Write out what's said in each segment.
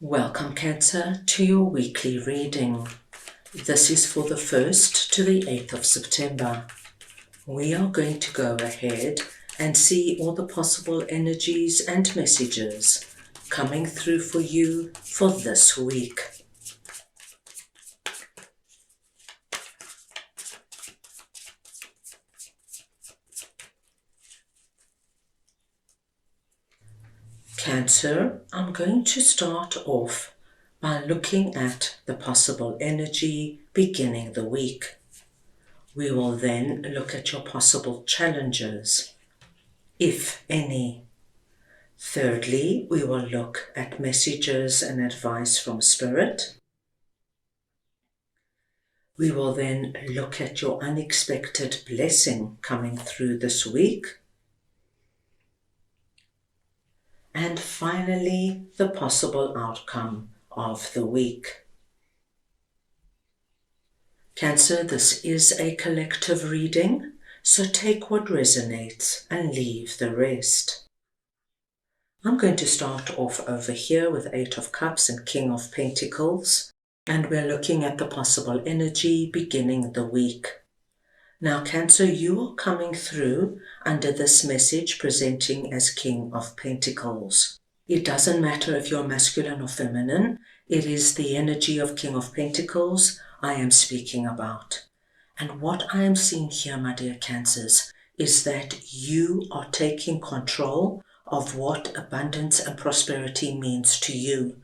Welcome, Cancer, to your weekly reading. This is for the 1st to the 8th of September. We are going to go ahead and see all the possible energies and messages coming through for you for this week. Cancer, I'm going to start off by looking at the possible energy beginning the week. We will then look at your possible challenges, if any. Thirdly, we will look at messages and advice from Spirit. We will then look at your unexpected blessing coming through this week. And finally, the possible outcome of the week. Cancer, this is a collective reading, so take what resonates and leave the rest. I'm going to start off over here with 8 of Cups and King of Pentacles, and we're looking at the possible energy beginning the week. Now, Cancer, you are coming through under this message presenting as King of Pentacles. It doesn't matter if you're masculine or feminine, it is the energy of King of Pentacles I am speaking about. And what I am seeing here, my dear Cancers, is that you are taking control of what abundance and prosperity means to you.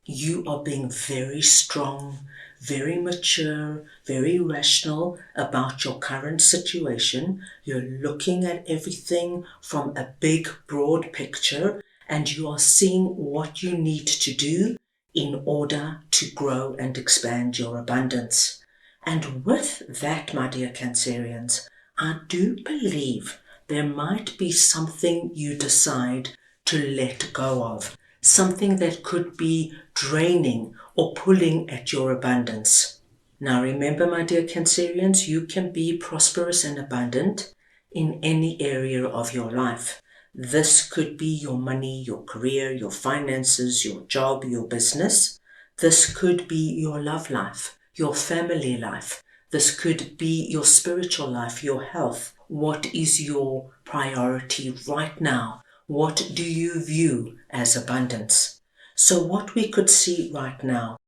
You are being very strong, very mature, very rational about your current situation. You're looking at everything from a big, broad picture, and you are seeing what you need to do in order to grow and expand your abundance. And with that, my dear Cancerians, I do believe there might be something you decide to let go of, something that could be draining or pulling at your abundance. Now remember, my dear Cancerians, you can be prosperous and abundant in any area of your life. This could be your money, your career, your finances, your job, your business. This could be your love life, your family life. This could be your spiritual life, your health. What is your priority right now? What do you view as abundance? So what we could see right now,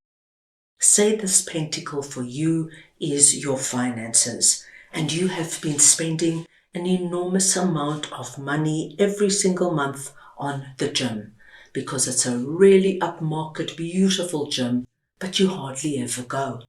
say this pentacle for you is your finances, and you have been spending an enormous amount of money every single month on the gym, because it's a really upmarket, beautiful gym, but you hardly ever go.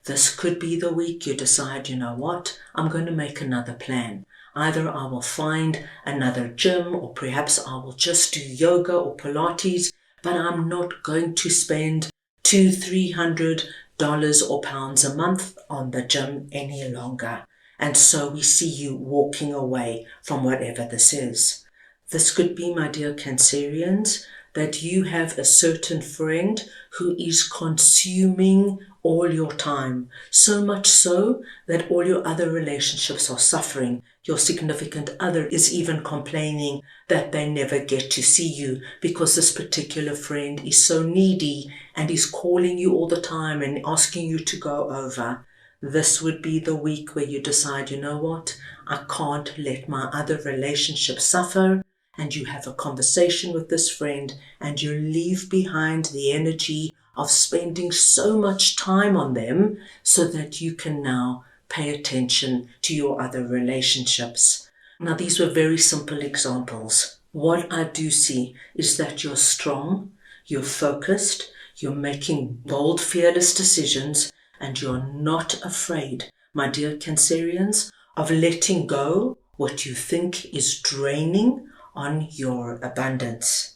This could be the week you decide, you know what, I'm going to make another plan. Either I will find another gym, or perhaps I will just do yoga or Pilates, but I'm not going to spend $200-300 or pounds a month on the gym any longer. And so we see you walking away from whatever this is. This could be, my dear Cancerians, that you have a certain friend who is consuming all your time, so much so that all your other relationships are suffering. Your significant other is even complaining that they never get to see you because this particular friend is so needy and is calling you all the time and asking you to go over. This would be the week where you decide, you know what, I can't let my other relationship suffer. And you have a conversation with this friend and you leave behind the energy of spending so much time on them so that you can now pay attention to your other relationships. Now, these were very simple examples. What I do see is that you're strong, you're focused, you're making bold, fearless decisions, and you're not afraid, my dear Cancerians, of letting go what you think is draining on your abundance.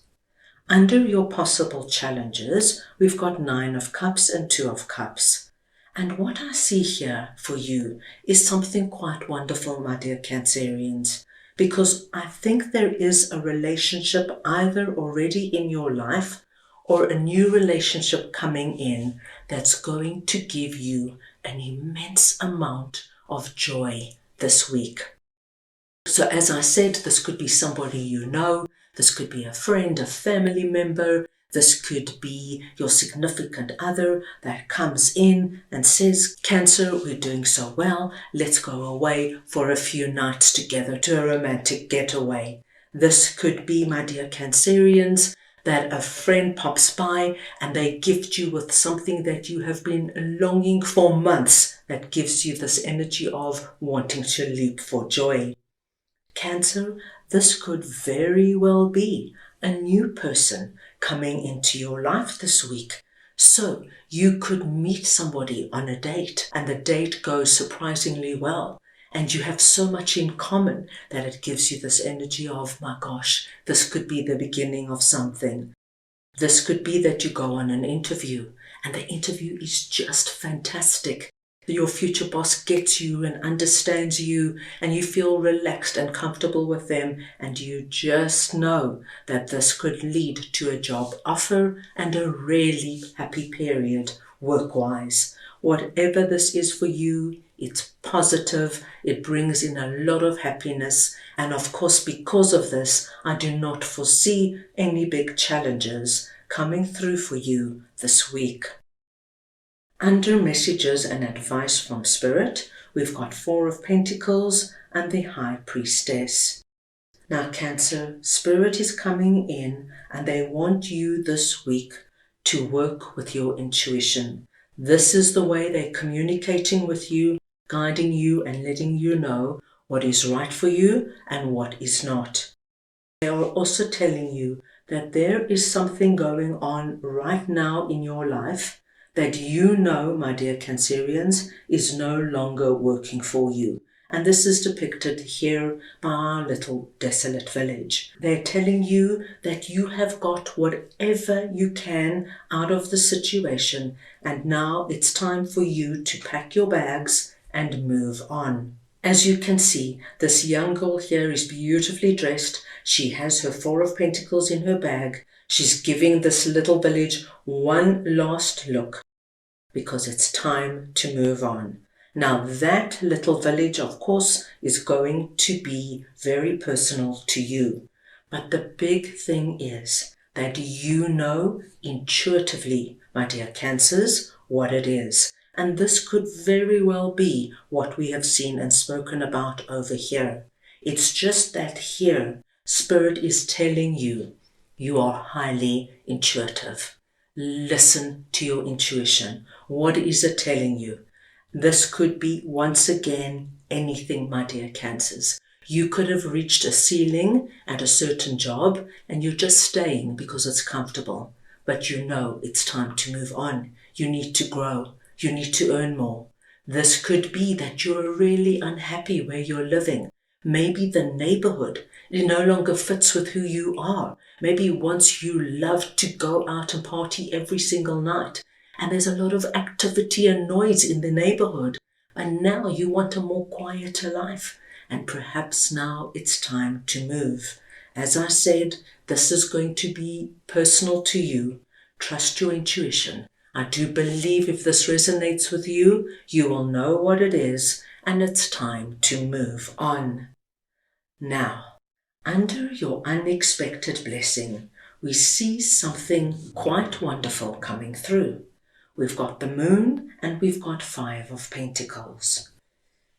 Under your possible challenges, we've got 9 of Cups and 2 of Cups. And what I see here for you is something quite wonderful, my dear Cancerians, because I think there is a relationship either already in your life or a new relationship coming in that's going to give you an immense amount of joy this week. So as I said, this could be somebody you know, this could be a friend, a family member, This could be your significant other that comes in and says, Cancer, we're doing so well, let's go away for a few nights together to a romantic getaway. This could be, my dear Cancerians, that a friend pops by and they gift you with something that you have been longing for months, that gives you this energy of wanting to leap for joy. Cancer, this could very well be a new person coming into your life this week. So you could meet somebody on a date and the date goes surprisingly well. And you have so much in common that it gives you this energy of, my gosh, this could be the beginning of something. This could be that you go on an interview and the interview is just fantastic. Your future boss gets you and understands you and you feel relaxed and comfortable with them, and you just know that this could lead to a job offer and a really happy period work-wise. Whatever this is for you, it's positive, it brings in a lot of happiness, and of course because of this, I do not foresee any big challenges coming through for you this week. Under messages and advice from Spirit, we've got 4 of Pentacles and the High Priestess. Now Cancer, Spirit is coming in and they want you this week to work with your intuition. This is the way they're communicating with you, guiding you and letting you know what is right for you and what is not. They are also telling you that there is something going on right now in your life that you know, my dear Cancerians, is no longer working for you. And this is depicted here by our little desolate village. They're telling you that you have got whatever you can out of the situation, and now it's time for you to pack your bags and move on. As you can see, this young girl here is beautifully dressed. She has her 4 of Pentacles in her bag. She's giving this little village one last look because it's time to move on. Now that little village, of course, is going to be very personal to you. But the big thing is that you know intuitively, my dear Cancers, what it is. And this could very well be what we have seen and spoken about over here. It's just that here, Spirit is telling you, you are highly intuitive. Listen to your intuition. What is it telling you? This could be, once again, anything, my dear Cancers. You could have reached a ceiling at a certain job and you're just staying because it's comfortable. But you know it's time to move on. You need to grow. You need to earn more. This could be that you're really unhappy where you're living. Maybe the neighborhood, it no longer fits with who you are. Maybe once you loved to go out and party every single night, and there's a lot of activity and noise in the neighborhood, and now you want a more quieter life, and perhaps now it's time to move. As I said, this is going to be personal to you. Trust your intuition. I do believe if this resonates with you, you will know what it is, and it's time to move on. Now, under your unexpected blessing, we see something quite wonderful coming through. We've got the Moon and we've got 5 of Pentacles.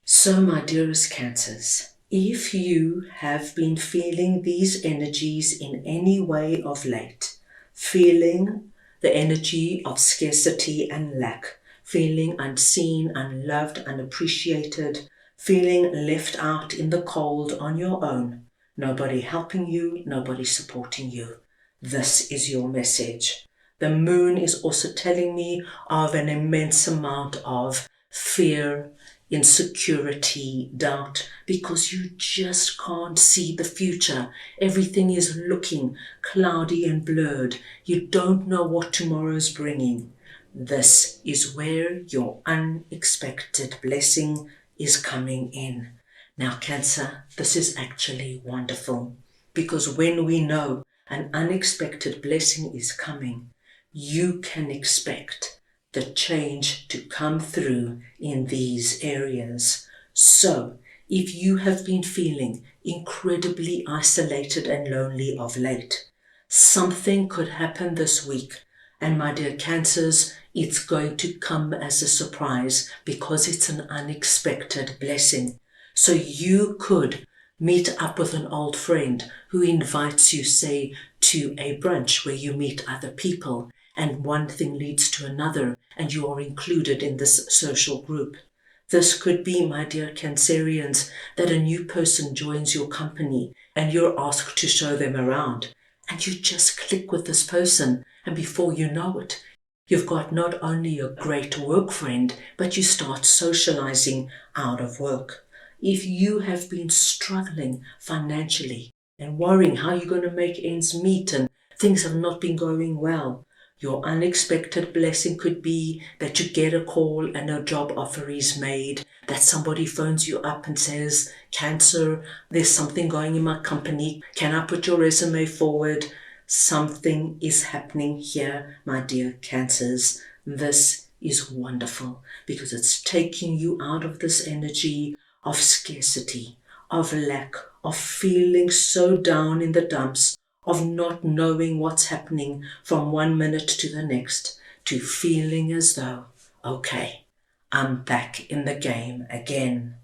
So, my dearest Cancers, if you have been feeling these energies in any way of late, feeling the energy of scarcity and lack, feeling unseen, unloved, unappreciated, feeling left out in the cold on your own, nobody helping you, nobody supporting you, this is your message. The Moon is also telling me of an immense amount of fear, insecurity, doubt, because you just can't see the future. Everything is looking cloudy and blurred. You don't know what tomorrow is bringing. This is where your unexpected blessing is coming in. Now, Cancer, this is actually wonderful, because when we know an unexpected blessing is coming, you can expect the change to come through in these areas. So, if you have been feeling incredibly isolated and lonely of late, Something could happen this week, and my dear Cancers, it's going to come as a surprise because it's an unexpected blessing. So you could meet up with an old friend who invites you, say, to a brunch where you meet other people, and one thing leads to another, and you are included in this social group. This could be, my dear Cancerians, that a new person joins your company and you're asked to show them around. And you just click with this person, and before you know it, you've got not only a great work friend, but you start socializing out of work. If you have been struggling financially and worrying how you're going to make ends meet and things have not been going well, your unexpected blessing could be that you get a call and a job offer is made, that somebody phones you up and says, Cancer, there's something going in my company. Can I put your resume forward? Something is happening here, my dear Cancers. This is wonderful because it's taking you out of this energy of scarcity, of lack, of feeling so down in the dumps, of not knowing what's happening from one minute to the next, to feeling as though, okay, I'm back in the game again.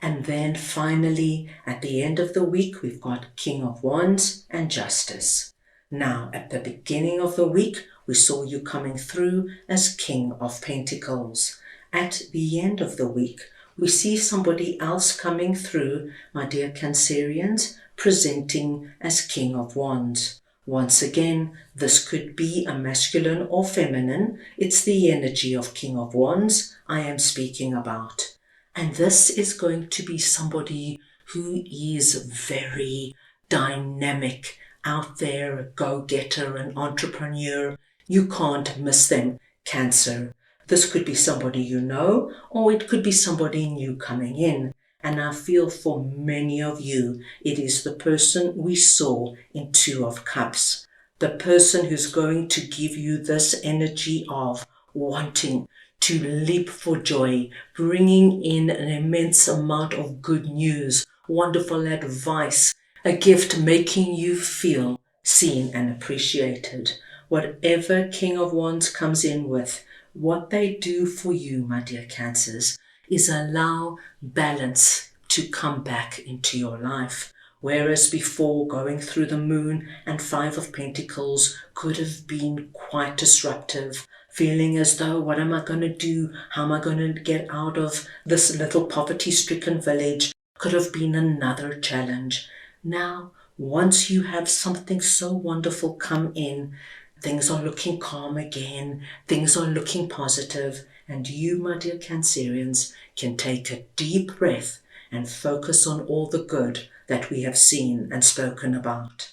And then finally, at the end of the week, we've got King of Wands and Justice. Now, at the beginning of the week, we saw you coming through as King of Pentacles. At the end of the week, we see somebody else coming through, my dear Cancerians, presenting as King of Wands. Once again, this could be a masculine or feminine. It's the energy of King of Wands I am speaking about. And this is going to be somebody who is very dynamic, out there, a go-getter, an entrepreneur. You can't miss them, Cancer. This could be somebody you know, or it could be somebody new coming in. And I feel for many of you, it is the person we saw in Two of Cups. The person who's going to give you this energy of wanting to leap for joy, bringing in an immense amount of good news, wonderful advice, a gift making you feel seen and appreciated. Whatever King of Wands comes in with, what they do for you, my dear Cancers, is allow balance to come back into your life. Whereas before, going through the Moon and Five of Pentacles could have been quite disruptive, feeling as though, what am I going to do? How am I going to get out of this little poverty-stricken village? Could have been another challenge. Now, once you have something so wonderful come in, things are looking calm again, things are looking positive, and you, my dear Cancerians, can take a deep breath and focus on all the good that we have seen and spoken about.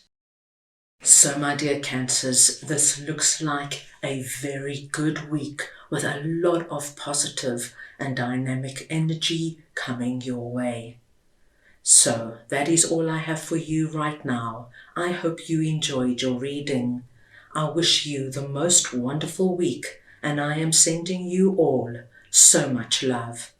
So, my dear Cancers, this looks like a very good week with a lot of positive and dynamic energy coming your way. So, that is all I have for you right now. I hope you enjoyed your reading. I wish you the most wonderful week, and I am sending you all so much love.